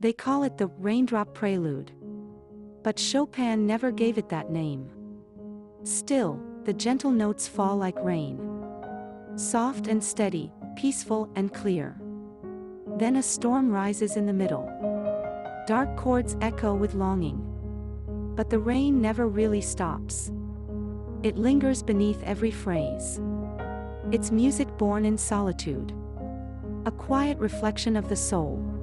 They call it the Raindrop Prelude. But Chopin never gave it that name. Still, the gentle notes fall like rain. Soft and steady, peaceful and clear. Then a storm rises in the middle. Dark chords echo with longing. But the rain never really stops. It lingers beneath every phrase. It's music born in solitude. A quiet reflection of the soul.